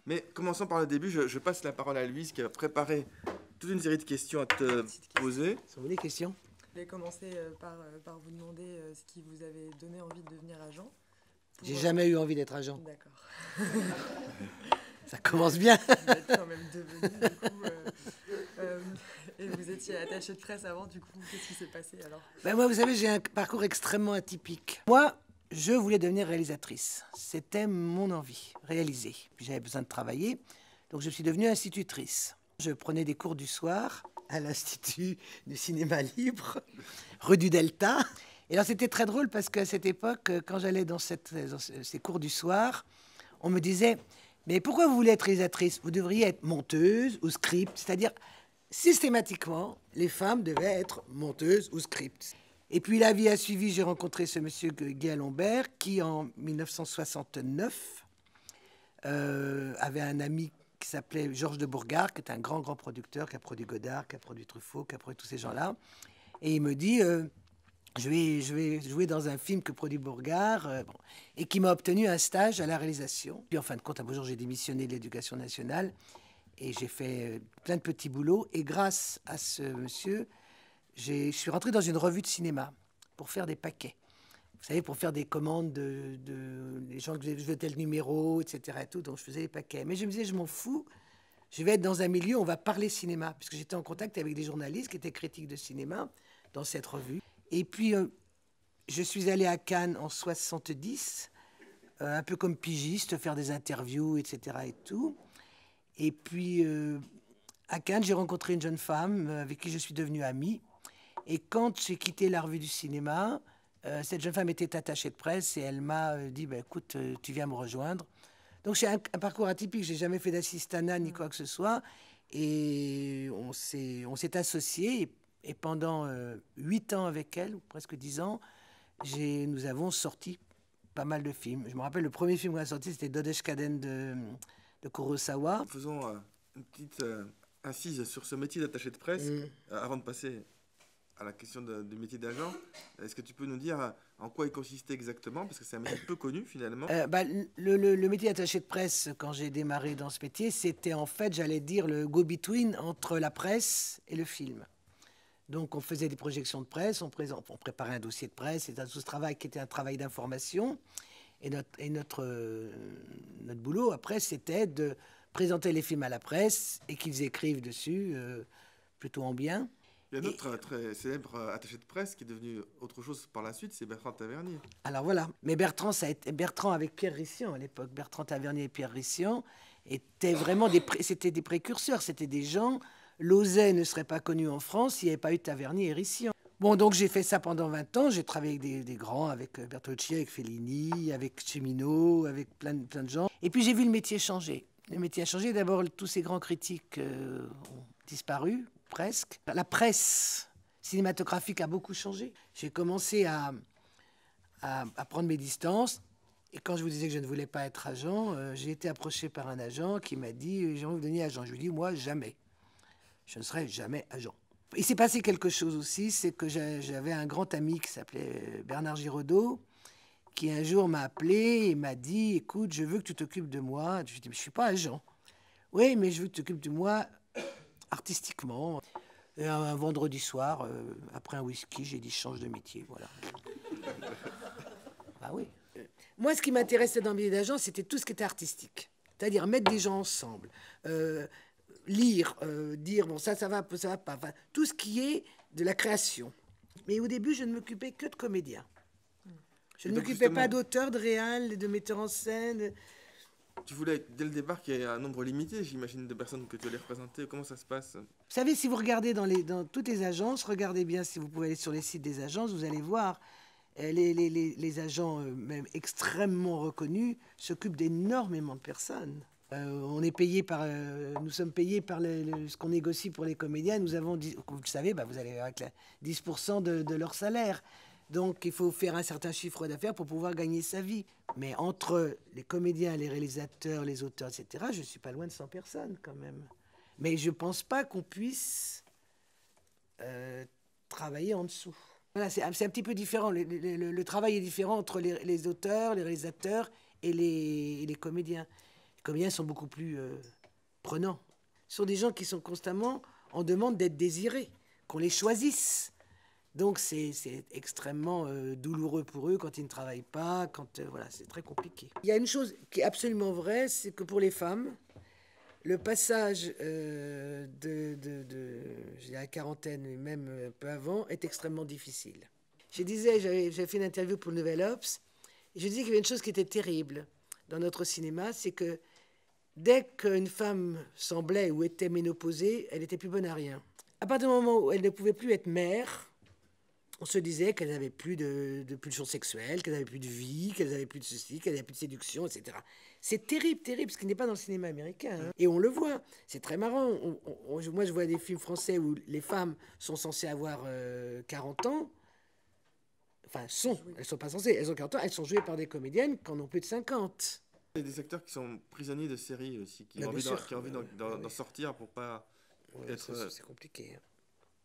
Mais commençons par le début, je passe la parole à Louise qui a préparé toute une série de questions à te poser. Sont vous les questions? Je vais commencer par vous demander ce qui vous avait donné envie de devenir agent. J'ai jamais eu envie d'être agent. D'accord. Ça commence bien. Vous êtes quand même devenu, du coup. Et vous étiez attaché de presse avant, du coup, qu'est-ce qui s'est passé alors? Ben moi, vous savez, j'ai un parcours extrêmement atypique. Moi, je voulais devenir réalisatrice. C'était mon envie, réaliser. Puis j'avais besoin de travailler, donc je suis devenue institutrice. Je prenais des cours du soir à l'Institut du cinéma libre, rue du Delta. Et alors c'était très drôle parce qu'à cette époque, quand j'allais dans ces cours du soir, on me disait « Mais pourquoi vous voulez être réalisatrice? Vous devriez être monteuse ou script. » C'est-à-dire, systématiquement, les femmes devaient être monteuses ou script. Et puis la vie a suivi, j'ai rencontré ce monsieur Guy Lombert qui, en 1969, avait un ami qui s'appelait Georges de Bourgard, qui est un grand, grand producteur, qui a produit Godard, qui a produit Truffaut, qui a produit tous ces gens-là. Et il me dit, je vais jouer dans un film que produit Bourgard, et qui m'a obtenu un stage à la réalisation. Puis en fin de compte, un beau jour, j'ai démissionné de l'Éducation nationale, et j'ai fait plein de petits boulots. Et grâce à ce monsieur, je suis rentré dans une revue de cinéma pour faire des paquets. Vous savez, pour faire des commandes les gens que je veux tel numéro, etc. Et tout, donc je faisais les paquets. Mais je me disais, je m'en fous, je vais être dans un milieu où on va parler cinéma, puisque j'étais en contact avec des journalistes qui étaient critiques de cinéma dans cette revue. Et puis, je suis allé à Cannes en 70, un peu comme pigiste, faire des interviews, etc. et tout. Et puis, à Cannes, j'ai rencontré une jeune femme avec qui je suis devenue amie. Et quand j'ai quitté la revue du cinéma, cette jeune femme était attachée de presse et elle m'a dit bah, « Écoute, tu viens me rejoindre ». Donc j'ai un parcours atypique, j'ai jamais fait d'assistanat ni quoi que ce soit. Et on s'est associés et pendant 8 ans avec elle, ou presque 10 ans, nous avons sorti pas mal de films. Je me rappelle, le premier film qu'on a sorti, c'était Dodeshkaden de Kurosawa. Faisons une petite incise sur ce métier d'attaché de presse avant de passer à la question du métier d'agent. Est-ce que tu peux nous dire en quoi il consistait exactement? Parce que c'est un métier peu connu finalement. Le métier d'attaché de presse, quand j'ai démarré dans ce métier, c'était en fait, j'allais dire, le go-between entre la presse et le film. Donc on faisait des projections de presse, on préparait un dossier de presse, c'était tout ce travail qui était un travail d'information. Et notre boulot, après, c'était de présenter les films à la presse et qu'ils écrivent dessus, plutôt en bien. Il y a un autre très célèbre attaché de presse qui est devenu autre chose par la suite, c'est Bertrand Tavernier. Alors voilà, mais Bertrand avec Pierre Rissian à l'époque. Bertrand Tavernier et Pierre Rissian étaient vraiment c'était des précurseurs, c'était des gens. Lauzet ne serait pas connu en France s'il n'y avait pas eu Tavernier et Rissian. Bon, donc j'ai fait ça pendant 20 ans. J'ai travaillé avec des grands, avec Bertolucci, avec Fellini, avec Cimino, avec plein de gens. Et puis j'ai vu le métier changer. Le métier a changé. D'abord, tous ces grands critiques ont disparu, presque. La presse cinématographique a beaucoup changé. J'ai commencé à prendre mes distances. Et quand je vous disais que je ne voulais pas être agent, j'ai été approché par un agent qui m'a dit « J'ai envie de devenir agent ». Je lui ai dit « Moi, jamais. Je ne serai jamais agent ». Il s'est passé quelque chose aussi, c'est que j'avais un grand ami qui s'appelait Bernard Giraudot, qui un jour m'a appelé et m'a dit « Écoute, je veux que tu t'occupes de moi ». Je lui ai dit « Mais je ne suis pas agent ». « Oui, mais je veux que tu t'occupes de moi artistiquement ». Et un vendredi soir, après un whisky, j'ai dit « Change de métier ». Voilà. Ah oui. Moi, ce qui m'intéressait dans le métier d'agent, c'était tout ce qui était artistique. C'est-à-dire mettre des gens ensemble, lire, dire bon ça va pas, enfin, tout ce qui est de la création. Mais au début, je ne m'occupais que de comédiens. Je ne m'occupais pas d'auteurs, de réals, de metteurs en scène. Tu voulais dès le départ qu'il y ait un nombre limité, j'imagine, de personnes que tu allais représenter. Comment ça se passe? Vous savez, si vous regardez dans toutes les agences, regardez bien si vous pouvez aller sur les sites des agences, vous allez voir les agents, même extrêmement reconnus, s'occupent d'énormément de personnes. Nous sommes payés par ce qu'on négocie pour les comédiens. Nous avons, vous le savez, vous allez avec 10% de leur salaire. Donc, il faut faire un certain chiffre d'affaires pour pouvoir gagner sa vie. Mais entre les comédiens, les réalisateurs, les auteurs, etc., je ne suis pas loin de 100 personnes quand même. Mais je ne pense pas qu'on puisse travailler en dessous. Voilà, c'est un petit peu différent. Le travail est différent entre les auteurs, les réalisateurs et les comédiens. Les comédiens sont beaucoup plus prenants. Ce sont des gens qui sont constamment en demande d'être désirés, qu'on les choisisse. Donc c'est extrêmement douloureux pour eux quand ils ne travaillent pas, voilà, c'est très compliqué. Il y a une chose qui est absolument vraie, c'est que pour les femmes, le passage je dirais la quarantaine, mais même un peu avant, est extrêmement difficile. J'avais fait une interview pour le Nouvel Obs, et je disais qu'il y avait une chose qui était terrible dans notre cinéma, c'est que dès qu'une femme semblait ou était ménopausée, elle n'était plus bonne à rien. À partir du moment où elle ne pouvait plus être mère, on se disait qu'elle n'avait plus de pulsions sexuelles, qu'elle n'avait plus de vie, qu'elle n'avait plus de ceci, qu'elle n'avait plus de séduction, etc. C'est terrible, terrible, ce qui n'est pas dans le cinéma américain. Hein. Et on le voit, c'est très marrant. Moi, je vois des films français où les femmes sont censées avoir 40 ans. Enfin, elles ne sont pas censées, elles ont 40 ans, elles sont jouées par des comédiennes qui en ont plus de 50. Il y a des acteurs qui sont prisonniers de séries aussi, qui ont envie d'en sortir pour pas être... C'est compliqué. Hein.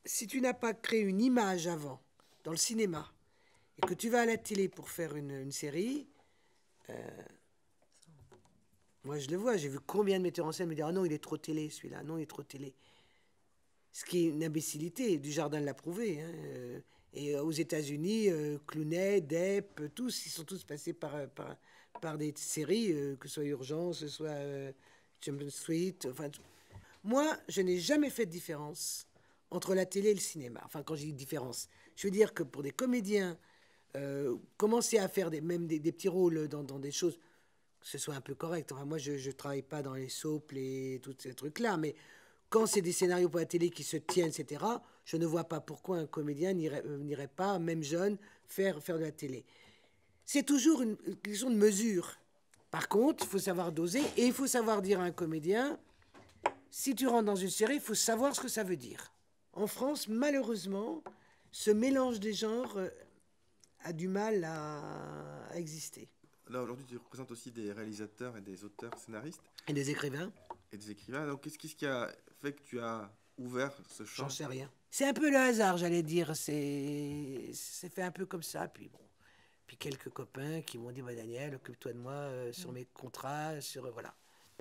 Si tu n'as pas créé une image avant, dans le cinéma, et que tu vas à la télé pour faire une série, moi je le vois, j'ai vu combien de metteurs en scène me dire « Ah non, il est trop télé celui-là, non, il est trop télé ». Ce qui est une imbécilité, Dujardin l'a prouvé. Hein. Et aux États-Unis, Clooney, Depp, ils sont tous passés par des séries, que ce soit Urgence, que ce soit Champion Street. Enfin, moi, je n'ai jamais fait de différence entre la télé et le cinéma. Enfin, quand je dis différence, je veux dire que pour des comédiens, commencer à faire même des petits rôles dans des choses, que ce soit un peu correct. Enfin, moi, je ne travaille pas dans les soaps et tous ces trucs-là, mais quand c'est des scénarios pour la télé qui se tiennent, etc., je ne vois pas pourquoi un comédien n'irait pas, même jeune, faire de la télé. C'est toujours une question de mesure. Par contre, il faut savoir doser et il faut savoir dire à un comédien, si tu rentres dans une série, il faut savoir ce que ça veut dire. En France, malheureusement, ce mélange des genres a du mal à exister. Là, aujourd'hui, tu représentes aussi des réalisateurs et des auteurs scénaristes. Et des écrivains. Et des écrivains. Donc, qu'est-ce qui a fait que tu as ouvert ce champ? J'en sais rien. C'est un peu le hasard, j'allais dire. C'est fait un peu comme ça. Puis bon, puis quelques copains qui m'ont dit bah, Daniel, occupe-toi de moi sur mes contrats, voilà.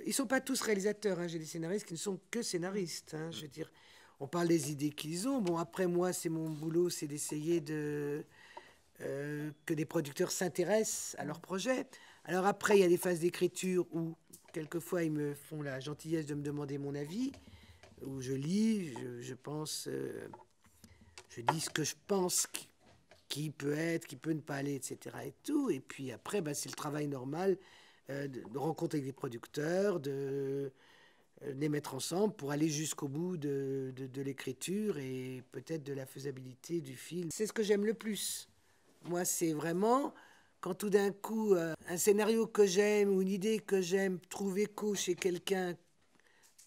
Ils sont pas tous réalisateurs. Hein. J'ai des scénaristes qui ne sont que scénaristes. Hein. Je veux dire, on parle des idées qu'ils ont. Bon, après moi, c'est mon boulot, c'est d'essayer que des producteurs s'intéressent à leur projet. Alors après, il y a des phases d'écriture où quelquefois ils me font la gentillesse de me demander mon avis, où je lis, je pense, je dis ce que je pense qui peut être, qui peut ne pas aller, etc. Et tout. Et puis après, bah, c'est le travail normal de rencontrer des producteurs, de les mettre ensemble pour aller jusqu'au bout de l'écriture et peut-être de la faisabilité du film. C'est ce que j'aime le plus. Moi, c'est vraiment quand tout d'un coup, un scénario que j'aime ou une idée que j'aime trouve écho chez quelqu'un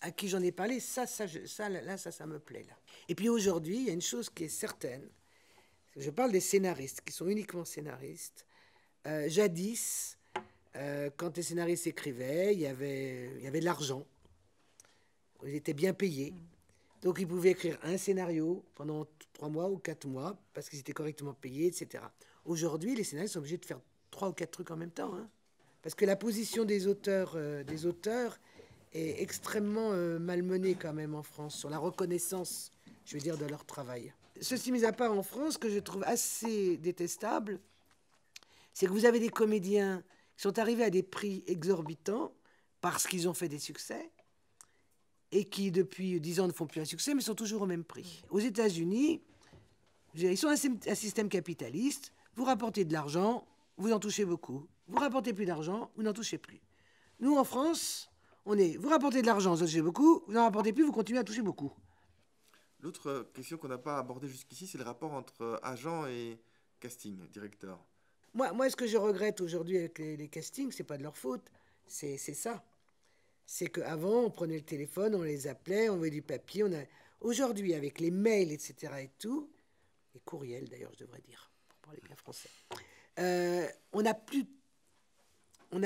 à qui j'en ai parlé, ça me plaît. Là. Et puis aujourd'hui, il y a une chose qui est certaine. Je parle des scénaristes, qui sont uniquement scénaristes. Jadis, quand les scénaristes écrivaient, il y avait de l'argent. Ils étaient bien payés. Donc, ils pouvaient écrire un scénario pendant 3 mois ou 4 mois parce qu'ils étaient correctement payés, etc. Aujourd'hui, les scénaristes sont obligés de faire 3 ou 4 trucs en même temps. Hein, parce que la position des auteurs est extrêmement malmenée quand même en France sur la reconnaissance, je veux dire, de leur travail. Ceci mis à part en France, ce que je trouve assez détestable, c'est que vous avez des comédiens qui sont arrivés à des prix exorbitants parce qu'ils ont fait des succès et qui, depuis 10 ans, ne font plus un succès, mais sont toujours au même prix. Aux États-Unis, ils sont un système capitaliste. Vous rapportez de l'argent, vous en touchez beaucoup. Vous rapportez plus d'argent, vous n'en touchez plus. Nous, en France, vous rapportez de l'argent, vous en touchez beaucoup. Vous n'en rapportez plus, vous continuez à toucher beaucoup. L'autre question qu'on n'a pas abordée jusqu'ici, c'est le rapport entre agent et casting, directeur. Moi, ce que je regrette aujourd'hui avec les castings, c'est pas de leur faute. C'est ça. C'est qu'avant, on prenait le téléphone, on les appelait, on envoyait du papier. Aujourd'hui, avec les mails, etc. et tout, les courriels d'ailleurs, je devrais dire, pour parler bien français, on n'a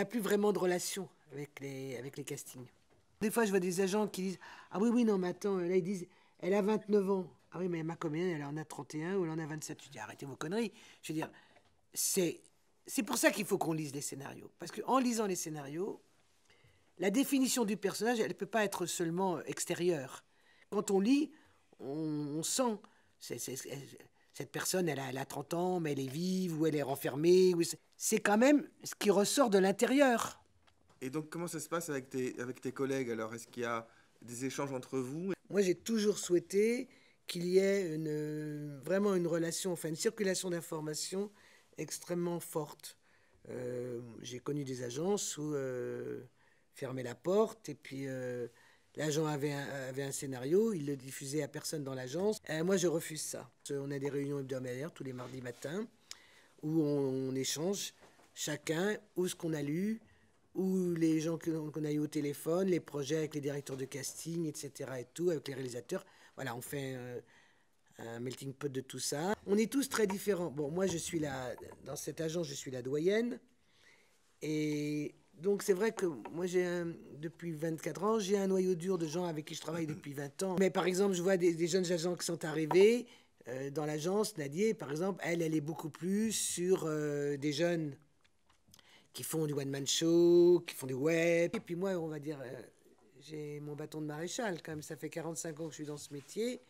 plus vraiment de relation avec les castings. Des fois, je vois des agents qui disent « Ah oui, non, mais attends, là, ils disent, elle a 29 ans. Ah oui, mais ma comédienne, elle en a 31 ou elle en a 27. » Je dis « Arrêtez vos conneries. » Je veux dire, c'est pour ça qu'il faut qu'on lise les scénarios. Parce qu'en lisant les scénarios, la définition du personnage, elle ne peut pas être seulement extérieure. Quand on lit, on sent... cette personne, elle a 30 ans, mais elle est vive, ou elle est renfermée. C'est quand même ce qui ressort de l'intérieur. Et donc, comment ça se passe avec tes collègues alors? Est-ce qu'il y a des échanges entre vous? Moi, j'ai toujours souhaité qu'il y ait vraiment une relation, enfin une circulation d'informations extrêmement forte. J'ai connu des agences où fermer la porte et puis l'agent avait un scénario, il le diffusait à personne dans l'agence. Moi, je refuse ça. On a des réunions hebdomadaires tous les mardis matins où on échange chacun ou ce qu'on a lu, ou les gens qu'on a eu au téléphone, les projets avec les directeurs de casting, etc. et tout, avec les réalisateurs. Voilà, on fait un melting pot de tout ça. On est tous très différents. Bon, moi, je suis dans cette agence, je suis la doyenne. Et donc, c'est vrai que moi, depuis 24 ans, j'ai un noyau dur de gens avec qui je travaille depuis 20 ans. Mais par exemple, je vois des jeunes agents qui sont arrivés dans l'agence. Nadia, par exemple, elle est beaucoup plus sur des jeunes qui font du one-man show, qui font du web. Et puis moi, on va dire, j'ai mon bâton de maréchal quand même. Ça fait 45 ans que je suis dans ce métier.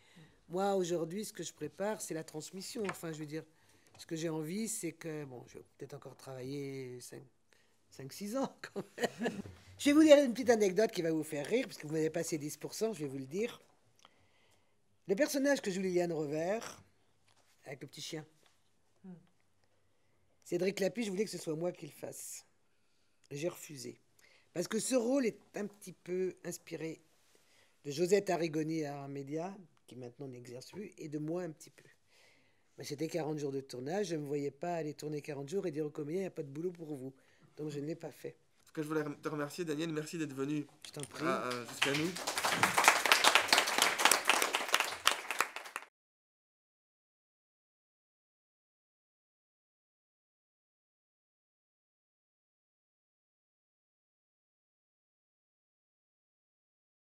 Moi, aujourd'hui, ce que je prépare, c'est la transmission. Enfin, je veux dire, ce que j'ai envie, c'est que... Bon, je vais peut-être encore travailler 5-6 ans, quand même. Je vais vous dire une petite anecdote qui va vous faire rire, parce que vous m'avez passé 10%, je vais vous le dire. Le personnage que joue Liliane Rover, avec le petit chien, Cédric Lapie, je voulais que ce soit moi qui le fasse. J'ai refusé. Parce que ce rôle est un petit peu inspiré de Josette Arrigoni à Média, qui maintenant n'exerce plus, et de moi un petit peu. Mais c'était 40 jours de tournage, je ne me voyais pas aller tourner 40 jours et dire au comédien, il n'y a pas de boulot pour vous. Donc je ne l'ai pas fait. En tout cas, je voulais te remercier, Daniel. Merci d'être venu Je t'en prie. jusqu'à nous.